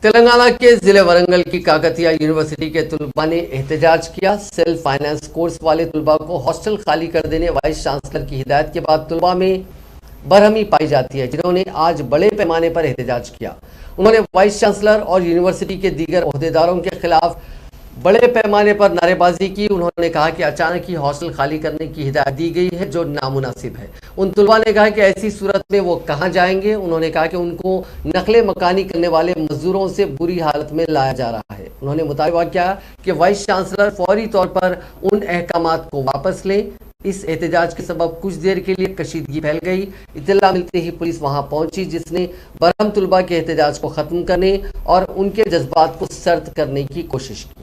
तेलंगाना के जिले वरंगल की काकतिया यूनिवर्सिटी के तुलबा ने एहतजाज किया। सेल्फ फाइनेंस कोर्स वाले तुलबा को हॉस्टल खाली कर देने वाइस चांसलर की हिदायत के बाद तुलबा में बरहमी पाई जाती है, जिन्होंने आज बड़े पैमाने पर एहतजाज किया। उन्होंने वाइस चांसलर और यूनिवर्सिटी के दीगर ओहदेदारों के खिलाफ बड़े पैमाने पर नारेबाजी की। उन्होंने कहा कि अचानक ही हॉस्टल खाली करने की हिदायत दी गई है, जो नामुनासिब है। उन तुलबा ने कहा कि ऐसी सूरत में वो कहां जाएंगे। उन्होंने कहा कि उनको नकले मकानी करने वाले मजदूरों से बुरी हालत में लाया जा रहा है। उन्होंने मुतालबा किया कि वाइस चांसलर फौरी तौर पर उन अहकामात को वापस लें। इस एहतजाज के सबब कुछ देर के लिए कशीदगी फैल गई। इत्तला मिलते ही पुलिस वहां पहुंची, जिसने बरहम तुलबा के एहतजाज को ख़त्म करने और उनके जज्बात को सर्द करने की कोशिश की।